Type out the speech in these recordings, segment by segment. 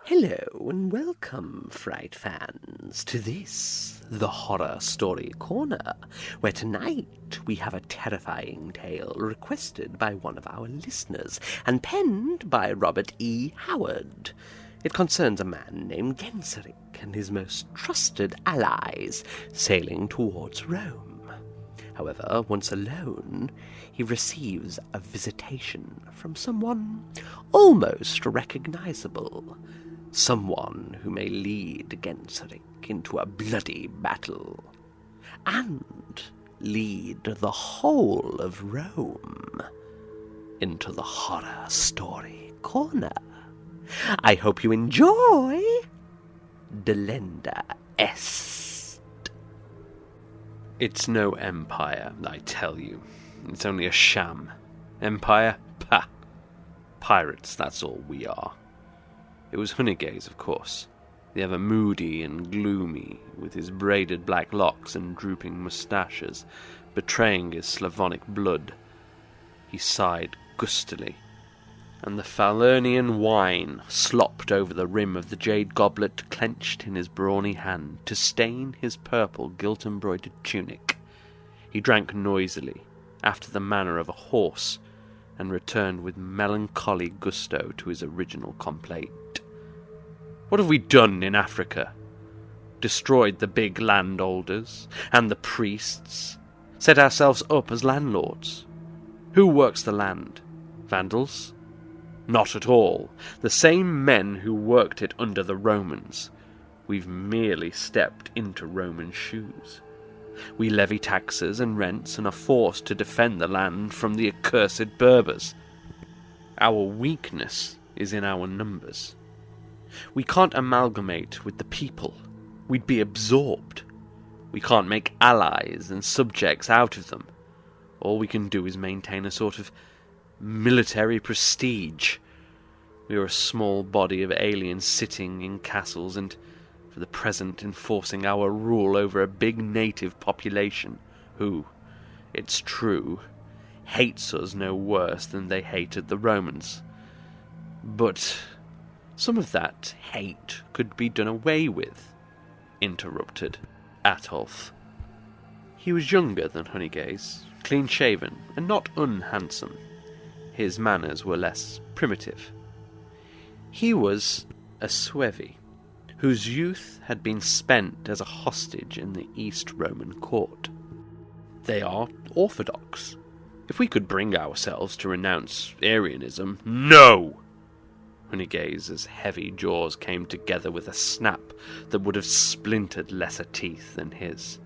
Hello and welcome, Fright fans, to this, the Horror Story Corner, where tonight we have a terrifying tale requested by one of our listeners and penned by Robert E. Howard. It concerns a man named Genseric and his most trusted allies sailing towards Rome. However, once alone, he receives a visitation from someone almost recognisable. Someone who may lead Genseric into a bloody battle, and lead the whole of Rome into the Horror Story Corner. I hope you enjoy Delenda Est. It's no empire, I tell you. It's only a sham. Empire? Pah! Pirates, that's all we are. It was Honeygaze, of course, the ever moody and gloomy, with his braided black locks and drooping moustaches, betraying his Slavonic blood. He sighed gustily, and the Falernian wine slopped over the rim of the jade goblet clenched in his brawny hand to stain his purple gilt-embroidered tunic. He drank noisily, after the manner of a horse, and returned with melancholy gusto to his original complaint. What have we done in Africa? Destroyed the big landholders and the priests? Set ourselves up as landlords? Who works the land? Vandals? Not at all. The same men who worked it under the Romans. We've merely stepped into Roman shoes. We levy taxes and rents and are forced to defend the land from the accursed Berbers. Our weakness is in our numbers. We can't amalgamate with the people. We'd be absorbed. We can't make allies and subjects out of them. All we can do is maintain a sort of military prestige. We are a small body of aliens sitting in castles and, for the present, enforcing our rule over a big native population who, it's true, hates us no worse than they hated the Romans. But some of that hate could be done away with, interrupted Atulf. He was younger than Honeygaze, clean-shaven, and not unhandsome. His manners were less primitive. He was a Suevi, whose youth had been spent as a hostage in the East Roman court. They are orthodox. If we could bring ourselves to renounce Arianism, no! Honeygaze's heavy jaws came together with a snap that would have splintered lesser teeth than his.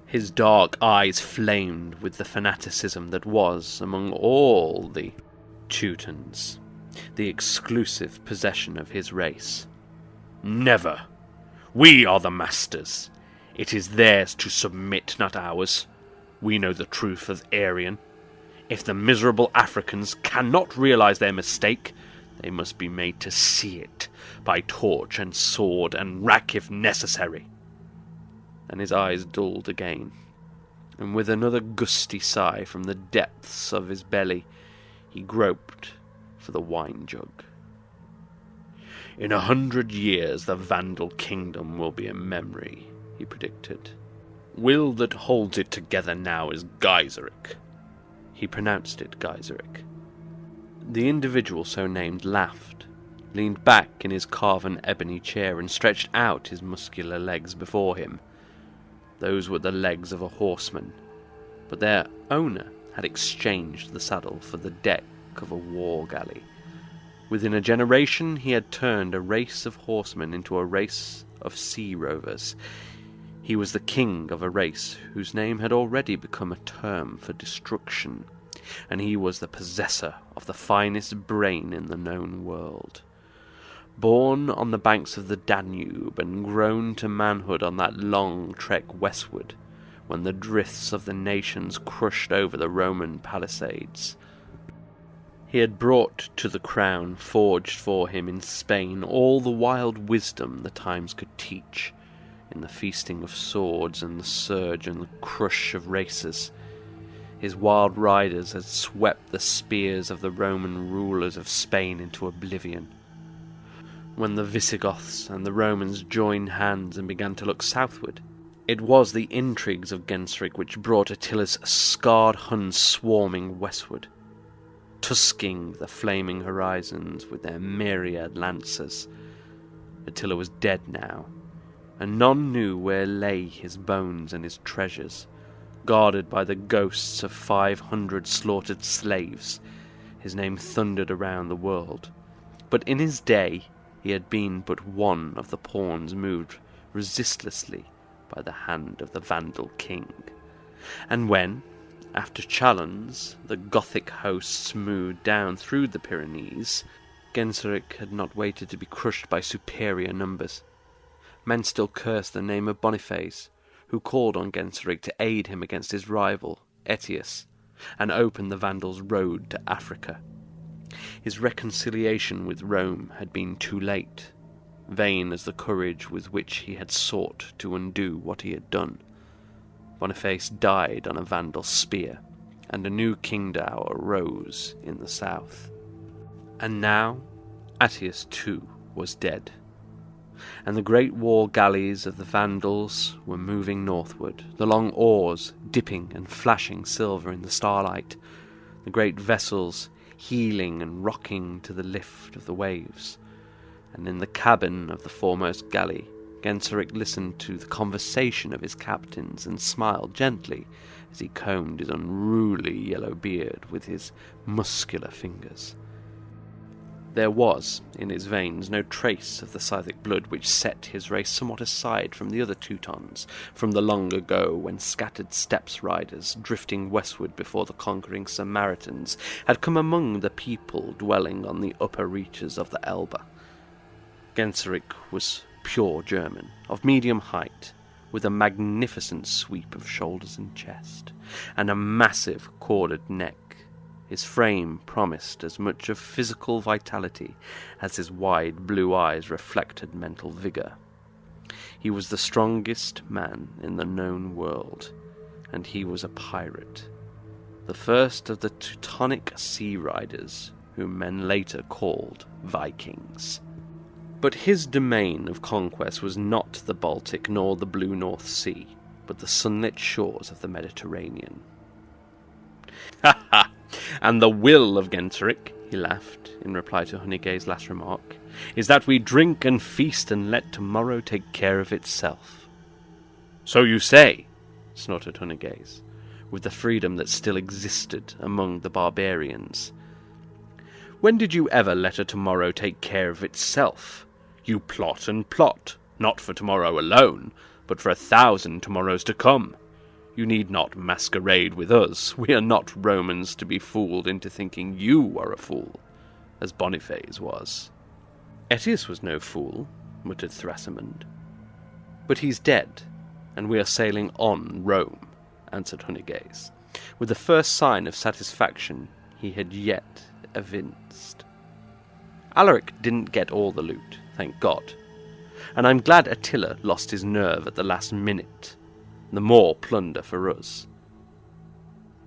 His dark eyes flamed with the fanaticism that was, among all the Teutons, the exclusive possession of his race. Never! We are the masters. It is theirs to submit, not ours. We know the truth of Arian. If the miserable Africans cannot realize their mistake, they must be made to see it, by torch and sword and rack if necessary. Then his eyes dulled again, and with another gusty sigh from the depths of his belly, he groped for the wine-jug. In 100 years the Vandal kingdom will be a memory, he predicted. Will that holds it together now is Genseric. He pronounced it Genseric. The individual so named laughed, leaned back in his carven ebony chair and stretched out his muscular legs before him. Those were the legs of a horseman, but their owner had exchanged the saddle for the deck of a war galley. Within a generation he had turned a race of horsemen into a race of sea rovers. He was the king of a race whose name had already become a term for destruction, and he was the possessor of the finest brain in the known world. Born on the banks of the Danube and grown to manhood on that long trek westward, when the drifts of the nations crushed over the Roman palisades, he had brought to the crown forged for him in Spain all the wild wisdom the times could teach, in the feasting of swords and the surge and the crush of races. His wild riders had swept the spears of the Roman rulers of Spain into oblivion. when the Visigoths and the Romans joined hands and began to look southward. It was the intrigues of Genseric which brought Attila's scarred Huns swarming westward, tusking the flaming horizons with their myriad lancers. Attila was dead now, and none knew where lay his bones and his treasures, guarded by the ghosts of 500 slaughtered slaves. His name thundered around the world, but in his day he had been but one of the pawns moved resistlessly by the hand of the Vandal king. And when, after Chalons, the Gothic hosts moved down through the Pyrenees, Genseric had not waited to be crushed by superior numbers. Men still cursed the name of Boniface, who called on Genseric to aid him against his rival, Aetius, and open the Vandals' road to Africa. His reconciliation with Rome had been too late, vain as the courage with which he had sought to undo what he had done. Boniface died on a Vandal spear, and a new Kingdower arose in the south. And now Aetius too was dead, and the great war galleys of the Vandals were moving northward, the long oars dipping and flashing silver in the starlight, the great vessels heeling and rocking to the lift of the waves. And in the cabin of the foremost galley, Genseric listened to the conversation of his captains and smiled gently as he combed his unruly yellow beard with his muscular fingers. There was, in his veins, no trace of the Scythic blood which set his race somewhat aside from the other Teutons, from the long ago when scattered steppes riders, drifting westward before the conquering Samaritans, had come among the people dwelling on the upper reaches of the Elbe. Genseric was pure German, of medium height, with a magnificent sweep of shoulders and chest, and a massive corded neck. His frame promised as much of physical vitality as his wide blue eyes reflected mental vigour. He was the strongest man in the known world, and he was a pirate, the first of the Teutonic sea riders, whom men later called Vikings. But his domain of conquest was not the Baltic nor the blue North Sea, but the sunlit shores of the Mediterranean. "Ha ha! And the will of Genseric," he laughed, in reply to Hunnigae's last remark, "is that we drink and feast and let tomorrow take care of itself." "So you say," snorted Hunnigae, with the freedom that still existed among the barbarians. "When did you ever let a tomorrow take care of itself? You plot and plot, not for tomorrow alone, but for 1,000 tomorrows to come. You need not masquerade with us. We are not Romans to be fooled into thinking you are a fool, as Boniface was." "Aetius was no fool," muttered Thrasimund. "But he's dead, and we are sailing on Rome," answered Hunnigae, with the first sign of satisfaction he had yet evinced. "Alaric didn't get all the loot, thank God, and I'm glad Attila lost his nerve at the last minute. The more plunder for us."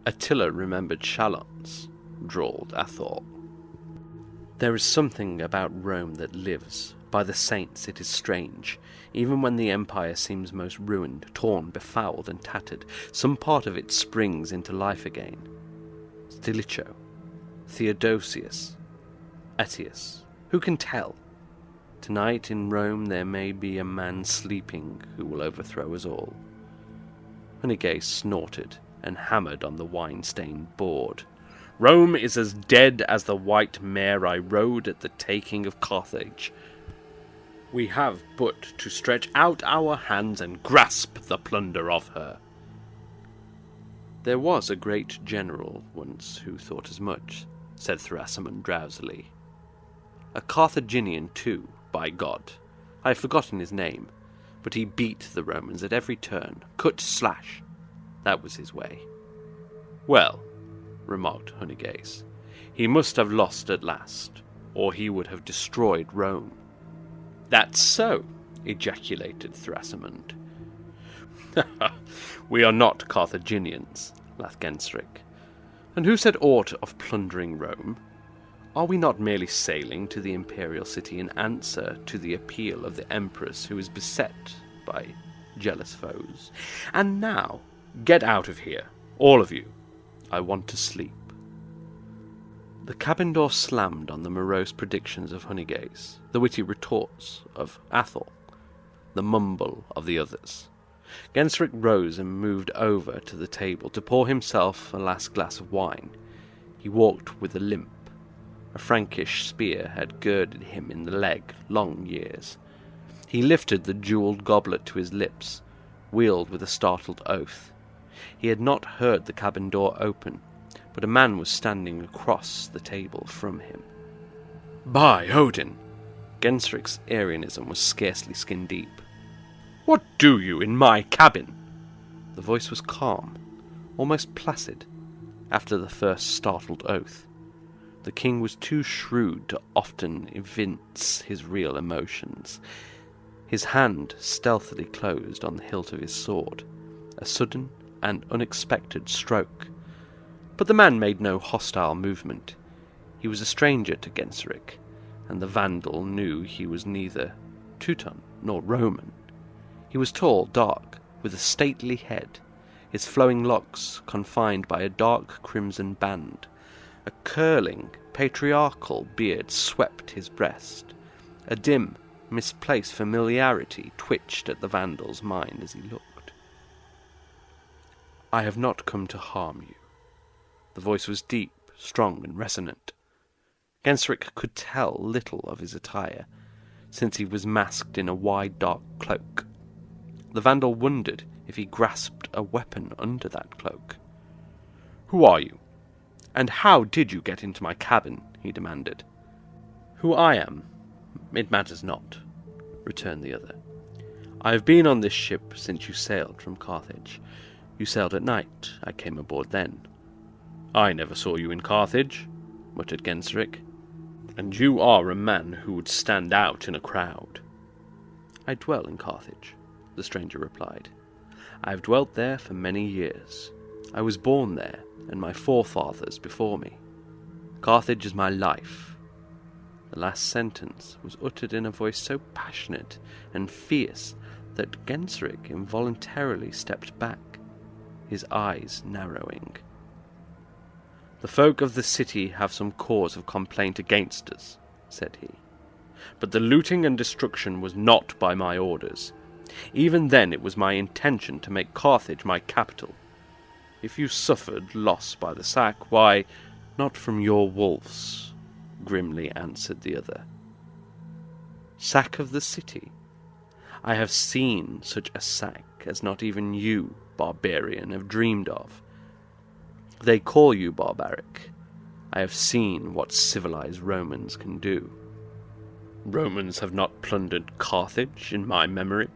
"Attila remembered Chalons," drawled Athor. "There is something about Rome that lives. By the saints, it is strange. Even when the empire seems most ruined, torn, befouled, and tattered, some part of it springs into life again. Stilicho, Theodosius, Aetius, who can tell? Tonight in Rome there may be a man sleeping who will overthrow us all." Hunnigae snorted and hammered on the wine-stained board. "Rome is as dead as the white mare I rode at the taking of Carthage. We have but to stretch out our hands and grasp the plunder of her." "There was a great general once who thought as much," said Thrasimund drowsily. "A Carthaginian too, by God. I have forgotten his name, but he beat the Romans at every turn, cut, slash. That was his way." "Well," remarked Hunnigae, "he must have lost at last, or he would have destroyed Rome." "That's so," ejaculated Thrasimund. "We are not Carthaginians," laughed Genseric. "And who said aught of plundering Rome? Are we not merely sailing to the imperial city in answer to the appeal of the empress who is beset by jealous foes? And now, get out of here, all of you. I want to sleep." The cabin door slammed on the morose predictions of Honeygaze, the witty retorts of Athol, the mumble of the others. Genseric rose and moved over to the table to pour himself a last glass of wine. He walked with a limp. A Frankish spear had girded him in the leg long years. He lifted the jewelled goblet to his lips, wheeled with a startled oath. He had not heard the cabin door open, but a man was standing across the table from him. "By Odin!" Genseric's Arianism was scarcely skin deep. "What do you in my cabin?" The voice was calm, almost placid, after the first startled oath. The king was too shrewd to often evince his real emotions. His hand stealthily closed on the hilt of his sword, a sudden and unexpected stroke. But the man made no hostile movement. He was a stranger to Genseric, and the Vandal knew he was neither Teuton nor Roman. He was tall, dark, with a stately head, his flowing locks confined by a dark crimson band. A curling, patriarchal beard swept his breast. A dim, misplaced familiarity twitched at the Vandal's mind as he looked. "I have not come to harm you." The voice was deep, strong, and resonant. Genseric could tell little of his attire, since he was masked in a wide dark cloak. The Vandal wondered if he grasped a weapon under that cloak. "Who are you? And how did you get into my cabin?" he demanded. "Who I am? It matters not," returned the other. "I have been on this ship since you sailed from Carthage. You sailed at night. I came aboard then." "I never saw you in Carthage," muttered Genseric. "And you are a man who would stand out in a crowd." "I dwell in Carthage," the stranger replied. "I have dwelt there for many years. I was born there, and my forefathers before me. Carthage is my life." The last sentence was uttered in a voice so passionate and fierce that Genseric involuntarily stepped back, his eyes narrowing. "The folk of the city have some cause of complaint against us," said he. "But the looting and destruction was not by my orders. Even then it was my intention to make Carthage my capital. If you suffered loss by the sack, why, not from your wolves," grimly answered the other. "Sack of the city? I have seen such a sack as not even you, barbarian, have dreamed of. They call you barbaric. I have seen what civilized Romans can do." "Romans have not plundered Carthage in my memory,"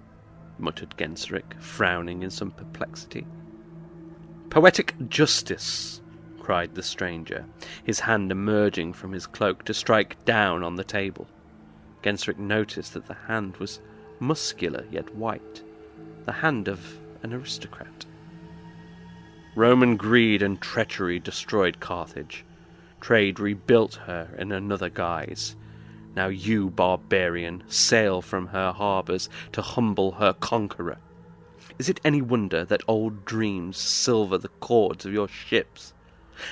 muttered Genseric, frowning in some perplexity. "Poetic justice!" cried the stranger, his hand emerging from his cloak to strike down on the table. Genseric noticed that the hand was muscular yet white, the hand of an aristocrat. "Roman greed and treachery destroyed Carthage. Trade rebuilt her in another guise. Now you, barbarian, sail from her harbours to humble her conqueror. Is it any wonder that old dreams silver the cords of your ships,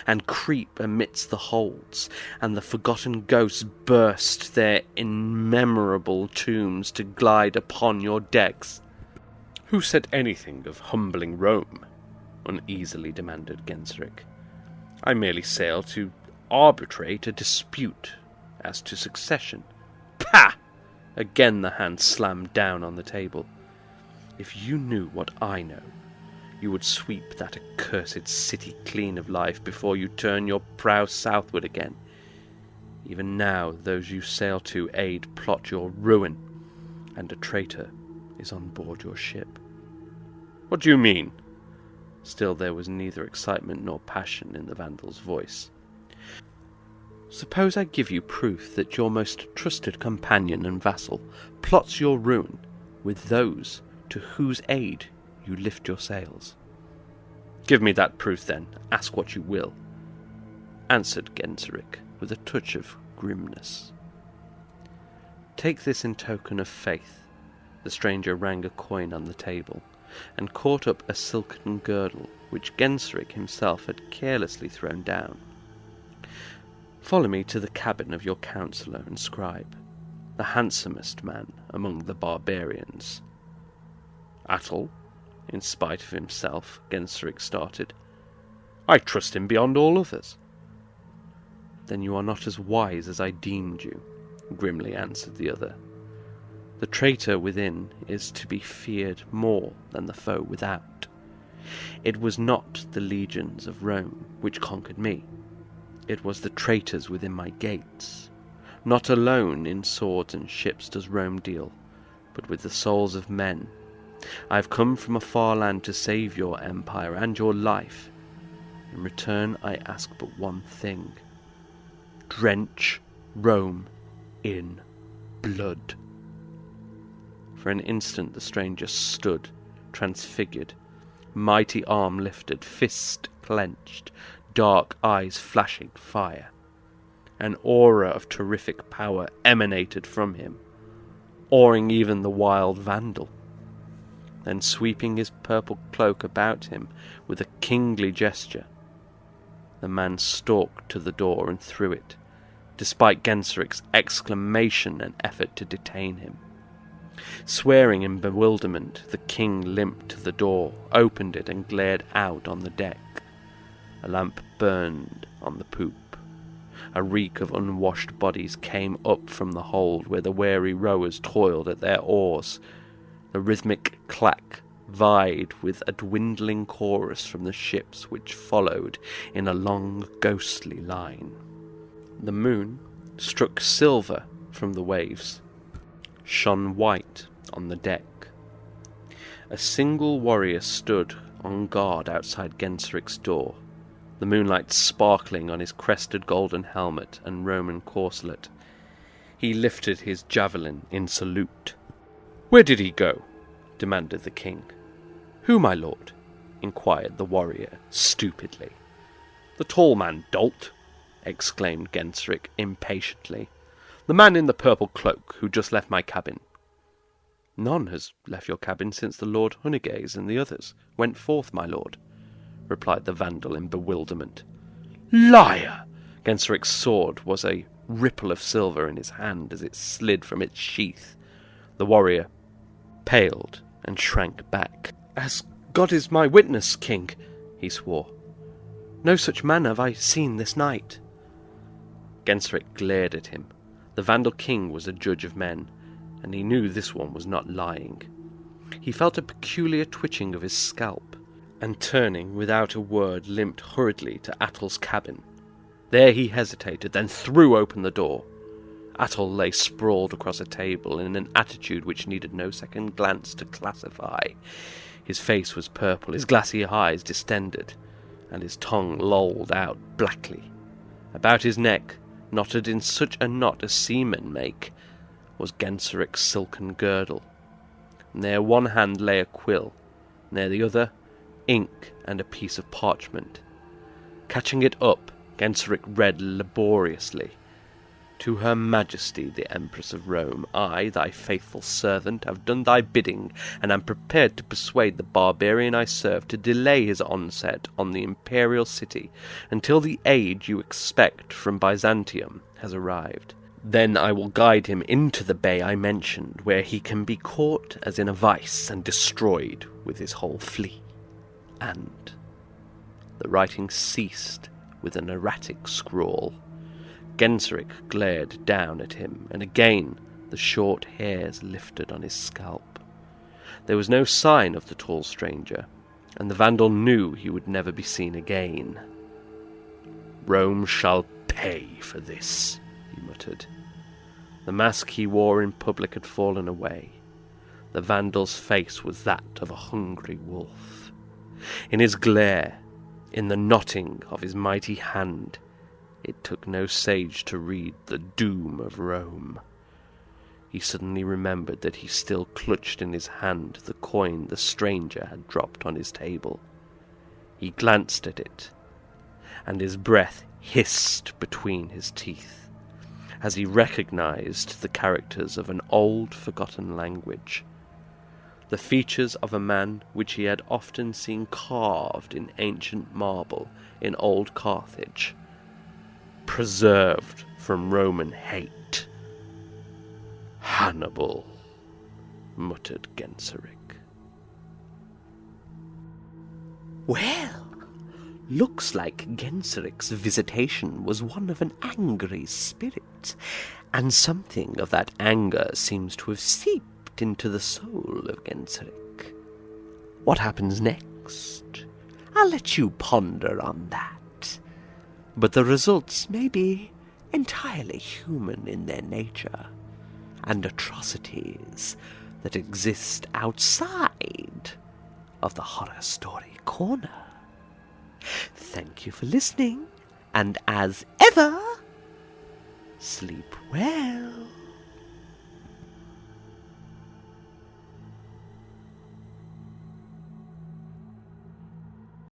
and creep amidst the holds, and the forgotten ghosts burst their immemorable tombs to glide upon your decks?" "Who said anything of humbling Rome?" uneasily demanded Genseric. "I merely sail to arbitrate a dispute as to succession." "Pah!" Again the hand slammed down on the table. "If you knew what I know, you would sweep that accursed city clean of life before you turn your prow southward again. Even now those you sail to aid plot your ruin, and a traitor is on board your ship." "What do you mean?" Still there was neither excitement nor passion in the Vandal's voice. "Suppose I give you proof that your most trusted companion and vassal plots your ruin with those to whose aid you lift your sails." "Give me that proof, then. Ask what you will." answered Genseric with a touch of grimness. "Take this in token of faith." The stranger rang a coin on the table, and caught up a silken girdle which Genseric himself had carelessly thrown down. "Follow me to the cabin of your counsellor and scribe, the handsomest man among the barbarians." "Attal?" In spite of himself, Genseric started. "I trust him beyond all others." "Then you are not as wise as I deemed you," grimly answered the other. "The traitor within is to be feared more than the foe without. It was not the legions of Rome which conquered me. It was the traitors within my gates. Not alone in swords and ships does Rome deal, but with the souls of men. I have come from a far land to save your empire and your life. In return I ask but one thing. Drench Rome in blood." For an instant the stranger stood, transfigured, mighty arm lifted, fist clenched, dark eyes flashing fire. An aura of terrific power emanated from him, awing even the wild vandal. Then sweeping his purple cloak about him with a kingly gesture, the man stalked to the door and through it, despite Genseric's exclamation and effort to detain him. Swearing in bewilderment, the king limped to the door, opened it, and glared out on the deck. A lamp burned on the poop. A reek of unwashed bodies came up from the hold where the weary rowers toiled at their oars. The rhythmic clack vied with a dwindling chorus from the ships which followed in a long ghostly line. The moon struck silver from the waves, shone white on the deck. A single warrior stood on guard outside Genseric's door, the moonlight sparkling on his crested golden helmet and Roman corselet. He lifted his javelin in salute. "Where did he go?" demanded the king. "Who, my lord?" inquired the warrior, stupidly. "The tall man, dolt!" exclaimed Genseric impatiently. "The man in the purple cloak who just left my cabin." "None has left your cabin since the Lord Hunegaze and the others went forth, my lord," replied the vandal in bewilderment. "Liar!" Genseric's sword was a ripple of silver in his hand as it slid from its sheath. The warrior paled and shrank back. "As God is my witness, king," he swore, "no such man have I seen this night." Genseric glared at him. The Vandal king was a judge of men, and he knew this one was not lying. He felt a peculiar twitching of his scalp, and turning without a word limped hurriedly to Attal's cabin. There he hesitated, then threw open the door. Attal lay sprawled across a table in an attitude which needed no second glance to classify. His face was purple, his glassy eyes distended, and his tongue lolled out blackly. About his neck, knotted in such a knot as seamen make, was Genseric's silken girdle. Near one hand lay a quill, near the other ink and a piece of parchment. Catching it up, Genseric read laboriously. "To Her Majesty, the Empress of Rome, I, thy faithful servant, have done thy bidding, and am prepared to persuade the barbarian I serve to delay his onset on the imperial city until the aid you expect from Byzantium has arrived. Then I will guide him into the bay I mentioned, where he can be caught as in a vice and destroyed with his whole fleet." And the writing ceased with an erratic scrawl. Genseric glared down at him, and again the short hairs lifted on his scalp. There was no sign of the tall stranger, and the Vandal knew he would never be seen again. "Rome shall pay for this," he muttered. The mask he wore in public had fallen away. The Vandal's face was that of a hungry wolf. In his glare, in the knotting of his mighty hand, it took no sage to read the doom of Rome. He suddenly remembered that he still clutched in his hand the coin the stranger had dropped on his table. He glanced at it, and his breath hissed between his teeth as he recognized the characters of an old forgotten language, the features of a man which he had often seen carved in ancient marble in old Carthage, preserved from Roman hate. "Hannibal," muttered Genseric. Well, looks like Genseric's visitation was one of an angry spirit, and something of that anger seems to have seeped into the soul of Genseric. What happens next? I'll let you ponder on that. But the results may be entirely human in their nature, and atrocities that exist outside of the Horror Story Corner. Thank you for listening, and as ever, sleep well.